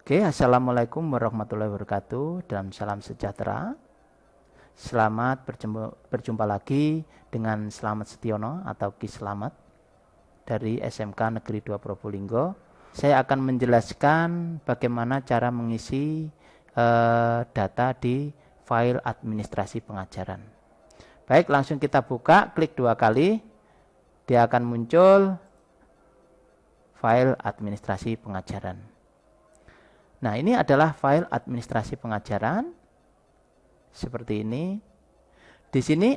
Oke, assalamualaikum warahmatullahi wabarakatuh dan salam sejahtera. Selamat berjumpa lagi dengan Slamet Setiono atau Ki Slamet dari SMK Negeri 2 Probolinggo. Saya akan menjelaskan bagaimana cara mengisi data di file administrasi pengajaran. Baik, langsung kita buka, klik 2 kali, dia akan muncul file administrasi pengajaran. Nah, ini adalah file administrasi pengajaran seperti ini. Di sini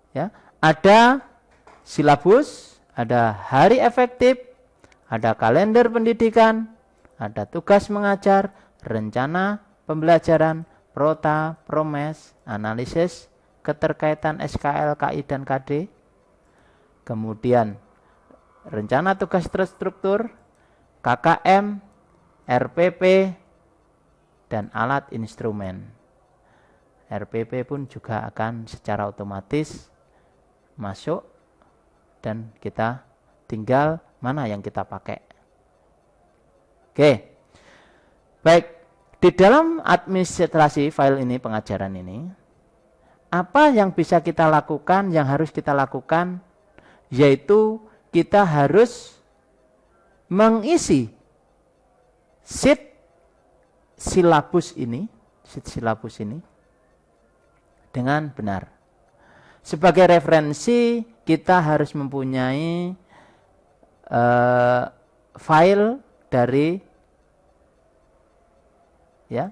ya, ada silabus, ada hari efektif, ada kalender pendidikan, ada tugas mengajar, rencana pembelajaran, prota, promes, analisis, keterkaitan SKL, KI, dan KD. Kemudian rencana tugas terstruktur, KKM, RPP, dan alat instrumen. RPP pun juga akan secara otomatis masuk dan kita tinggal mana yang kita pakai. Oke. Baik, di dalam administrasi file ini, pengajaran ini, apa yang bisa kita lakukan, yang harus kita lakukan, yaitu kita harus mengisi sheet silabus ini dengan benar. Sebagai referensi, kita harus mempunyai file dari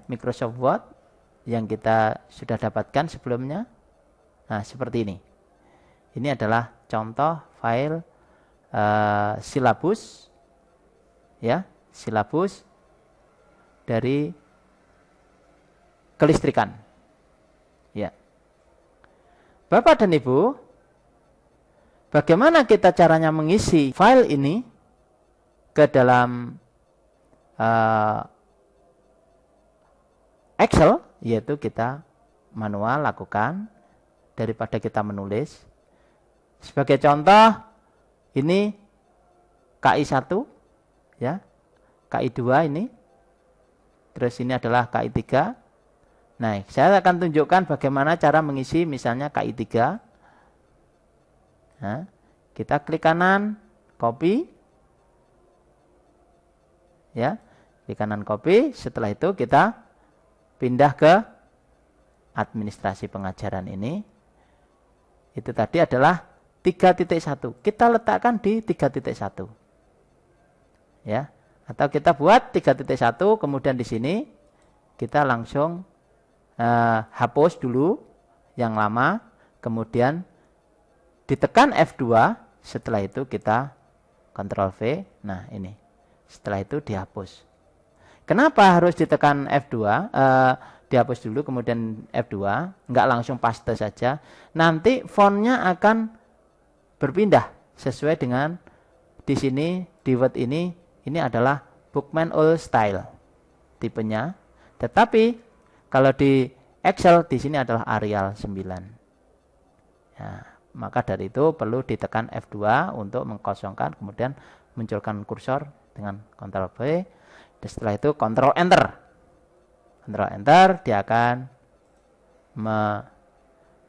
Microsoft Word yang kita sudah dapatkan sebelumnya. Nah, seperti ini. Ini adalah contoh file silabus, silabus dari kelistrikan. Ya. Bapak dan Ibu, bagaimana kita caranya mengisi file ini ke dalam Excel, yaitu kita manual lakukan daripada kita menulis. Sebagai contoh, ini KI1, KI2 ini. Terus ini adalah KI3. Nah, saya akan tunjukkan bagaimana cara mengisi misalnya KI3. Nah, kita klik kanan, copy. Klik kanan, copy. Setelah itu kita pindah ke administrasi pengajaran ini. Itu tadi adalah 3.1. Kita letakkan di 3.1. Atau kita buat 3.1, kemudian di sini kita langsung hapus dulu yang lama, kemudian ditekan F2, setelah itu kita Ctrl V. Nah, ini. Setelah itu dihapus. Kenapa harus ditekan F2? Dihapus dulu, kemudian F2, enggak langsung paste saja. Nanti fontnya akan berpindah sesuai dengan di sini, di Word ini adalah Bookman All Style tipenya. Tetapi kalau di Excel di sini adalah Arial 9. Maka dari itu perlu ditekan F2 untuk mengkosongkan, kemudian munculkan kursor dengan Ctrl V. Dan setelah itu Ctrl Enter. Ctrl Enter, dia akan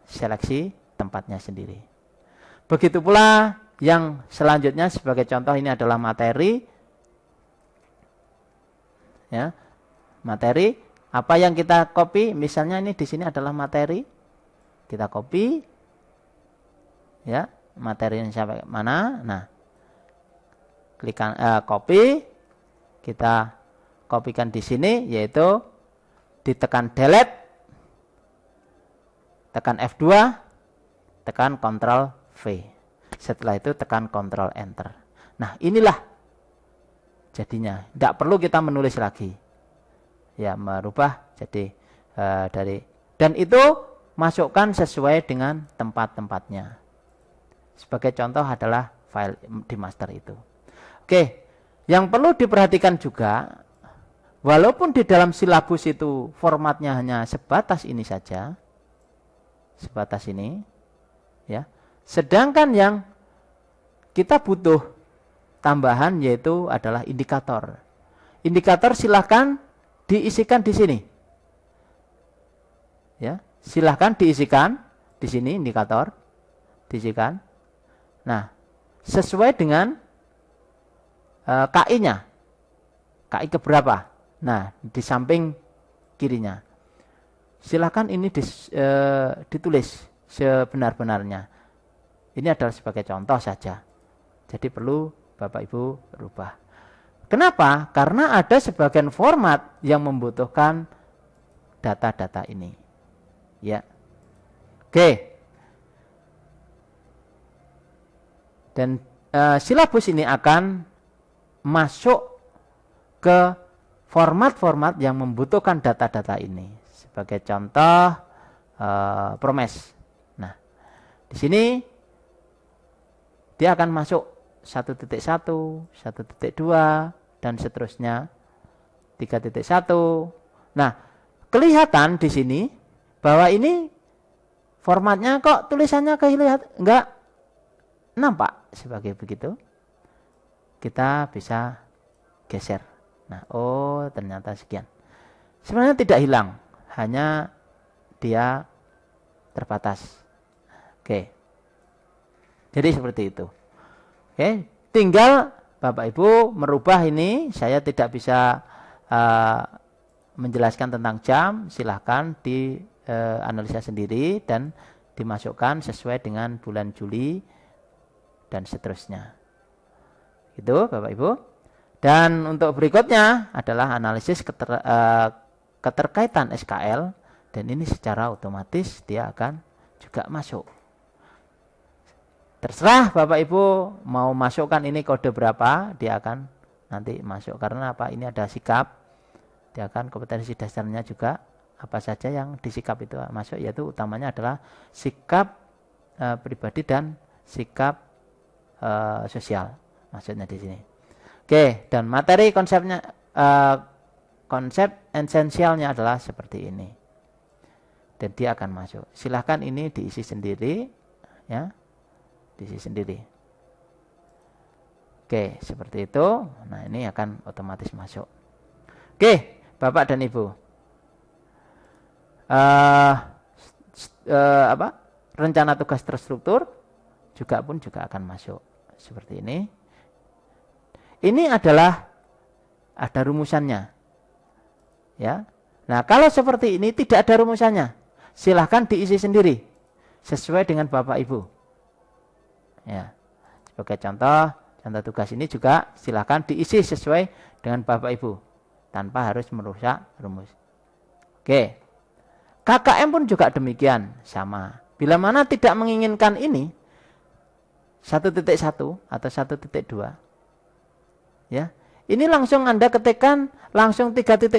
seleksi tempatnya sendiri. Begitu pula yang selanjutnya, sebagai contoh ini adalah materi. Materi, apa yang kita copy, misalnya ini di sini adalah materi, kita copy, materi yang sampai mana, nah, klik copy, kita copykan di sini, yaitu ditekan delete, tekan F2, tekan Ctrl V, setelah itu tekan Ctrl Enter. Nah, inilah jadinya, tidak perlu kita menulis lagi, merubah jadi dari, dan itu masukkan sesuai dengan tempat-tempatnya. Sebagai contoh adalah file di master itu. Oke, yang perlu diperhatikan juga, walaupun di dalam silabus itu formatnya hanya sebatas ini saja, sebatas ini, sedangkan yang kita butuh tambahan yaitu adalah indikator. indikator silahkan diisikan di sini. Ya, silahkan diisikan di sini indikator, diisikan. Nah, sesuai dengan KI-nya, KI keberapa? Nah, di samping kirinya. Silahkan ini ditulis sebenar-benarnya. Ini adalah sebagai contoh saja. Jadi perlu Bapak Ibu rubah. Kenapa? Karena ada sebagian format yang membutuhkan data-data ini. Ya. Oke. Dan silabus ini akan masuk ke format-format yang membutuhkan data-data ini. Sebagai contoh Promes. Nah, di sini dia akan masuk 1.1, 1.2 dan seterusnya 3.1. Nah, kelihatan di sini bahwa ini formatnya kok tulisannya kelihatan enggak nampak sebagai begitu. Kita bisa geser. Nah, oh ternyata sekian. Sebenarnya tidak hilang, hanya dia terbatas. Oke. Jadi seperti itu. Oke, tinggal Bapak Ibu merubah ini. Saya tidak bisa menjelaskan tentang jam, silahkan dianalisa sendiri dan dimasukkan sesuai dengan bulan Juli dan seterusnya. Itu Bapak Ibu. Dan untuk berikutnya adalah analisis keterkaitan SKL, dan ini secara otomatis dia akan juga masuk. Terserah Bapak Ibu mau masukkan ini kode berapa, dia akan nanti masuk. Karena apa? Ini ada sikap, dia akan kompetensi dasarnya juga apa saja yang disikap itu masuk, yaitu utamanya adalah sikap pribadi dan sikap sosial, maksudnya di sini. Oke, dan materi konsepnya, konsep esensialnya adalah seperti ini. Dan dia akan masuk. Silahkan ini diisi sendiri, ya, diisi sendiri. Oke, seperti itu. Nah, ini akan otomatis masuk. Oke, Bapak dan Ibu. Rencana tugas terstruktur juga akan masuk seperti ini. Ini adalah ada rumusannya. Ya. Nah, kalau seperti ini tidak ada rumusannya, silahkan diisi sendiri sesuai dengan Bapak Ibu. Ya. Sebagai contoh tugas ini juga silahkan diisi sesuai dengan Bapak Ibu tanpa harus merusak rumus. Oke. KKM pun juga demikian, sama. Bila mana tidak menginginkan ini 1.1 atau 1.2, ya, ini langsung Anda ketikkan langsung 3.1,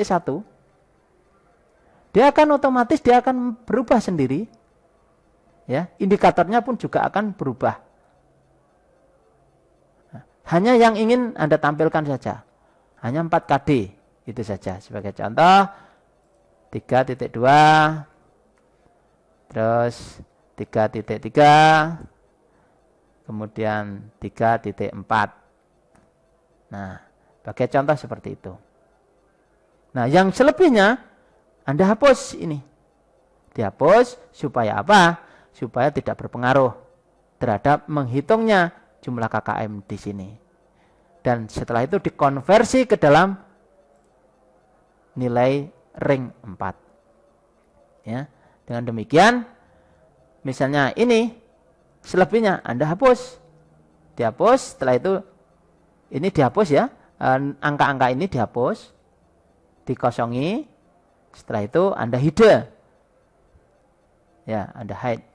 dia akan otomatis dia akan berubah sendiri, ya, indikatornya pun juga akan berubah. Hanya yang ingin Anda tampilkan saja, hanya 4KD itu saja. Sebagai contoh 3.2, terus 3.3, kemudian 3.4. Nah, pakai contoh seperti itu. Nah, yang selebihnya Anda hapus ini. Dihapus supaya apa? Supaya tidak berpengaruh terhadap menghitungnya jumlah KKM di sini. Dan setelah itu dikonversi ke dalam nilai ring 4. Ya, dengan demikian misalnya ini selebihnya Anda hapus. Dihapus, setelah itu ini dihapus, ya, angka-angka ini dihapus, dikosongi. Setelah itu Anda hide, ya, Anda hide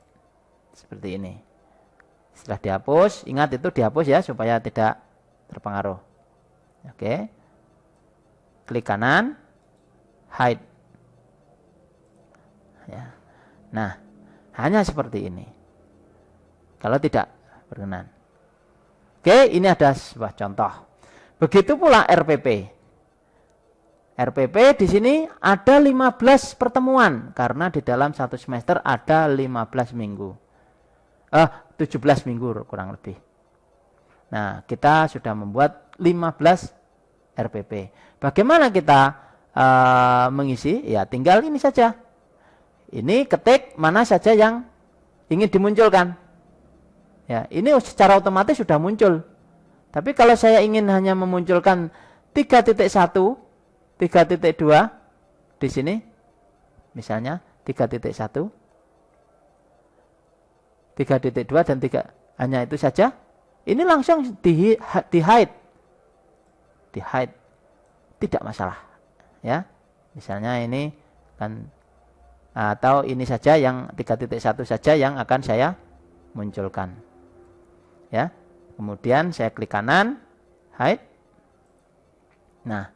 seperti ini. Setelah dihapus, ingat itu dihapus, ya, supaya tidak terpengaruh. Oke, klik kanan, hide, ya. Nah, hanya seperti ini. Kalau tidak berkenan. Oke, ini ada sebuah contoh. Begitu pula RPP. RPP di sini ada 15 pertemuan karena di dalam satu semester ada 15 minggu. 17 minggu kurang lebih. Nah, kita sudah membuat 15 RPP. Bagaimana kita mengisi? Ya tinggal ini saja. Ini ketik mana saja yang ingin dimunculkan. Ya, ini secara otomatis sudah muncul. Tapi kalau saya ingin hanya memunculkan 3.1, 3.2 di sini, misalnya 3.1, 3.2 dan 3, hanya itu saja. Ini langsung di hide. Di hide. Tidak masalah. Ya. Misalnya ini kan atau ini saja yang 3.1 saja yang akan saya munculkan. Ya. Kemudian saya klik kanan, hide. Nah.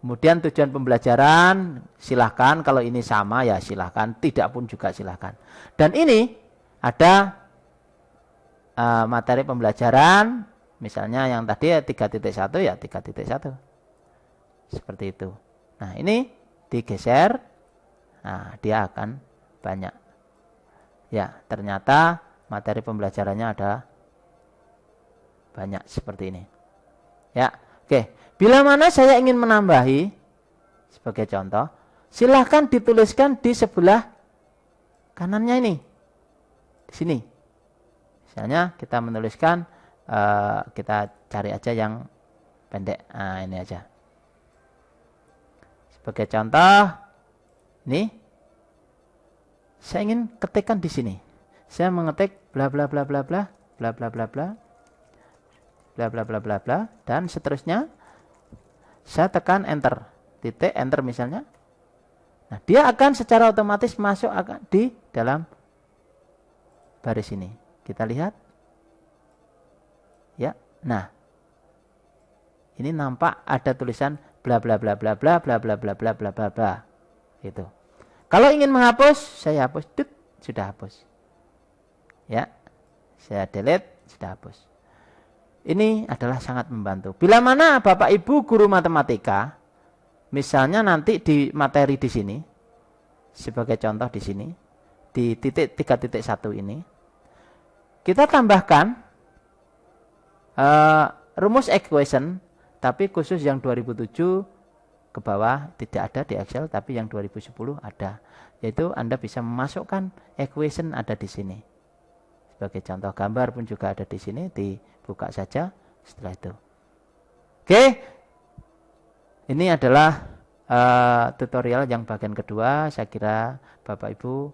Kemudian tujuan pembelajaran, silahkan kalau ini sama ya silahkan, tidak pun juga silahkan. Dan ini ada materi pembelajaran, misalnya yang tadi 3.1 ya 3.1. Seperti itu. Nah ini digeser, nah dia akan banyak. Ya ternyata materi pembelajarannya ada banyak seperti ini. Ya oke. Bila mana saya ingin menambahi, sebagai contoh, silahkan dituliskan di sebelah kanannya ini. Di sini. Misalnya kita menuliskan, kita cari aja yang pendek. Nah, ini aja. Sebagai contoh, ini, saya ingin ketikkan di sini. Saya mengetik bla bla bla bla bla, bla bla bla bla, bla bla bla bla bla, dan seterusnya. Saya tekan enter, titik enter misalnya. Nah, dia akan secara otomatis masuk di dalam baris ini. Kita lihat. Ya. Nah. Ini nampak ada tulisan bla bla bla bla bla bla bla bla bla bla bla bla. Gitu. Kalau ingin menghapus, saya hapus, sudah hapus. Ya. Saya delete, sudah hapus. Ini adalah sangat membantu. Bila mana Bapak Ibu guru matematika, misalnya nanti di materi di sini, sebagai contoh di sini, di titik 3.1 ini, kita tambahkan rumus equation, tapi khusus yang 2007 ke bawah tidak ada di Excel, tapi yang 2010 ada. Yaitu Anda bisa memasukkan equation ada di sini. Sebagai contoh gambar pun juga ada di sini, dibuka saja setelah itu. Oke, ini adalah tutorial yang bagian kedua. Saya kira Bapak Ibu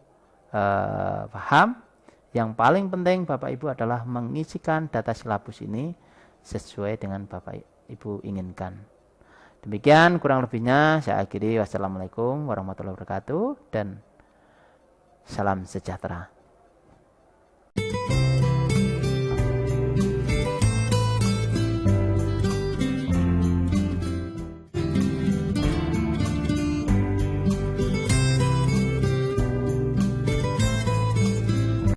paham. Yang paling penting Bapak Ibu adalah mengisikan data silabus ini sesuai dengan Bapak Ibu inginkan. Demikian kurang lebihnya saya akhiri. Wassalamualaikum warahmatullahi wabarakatuh dan salam sejahtera.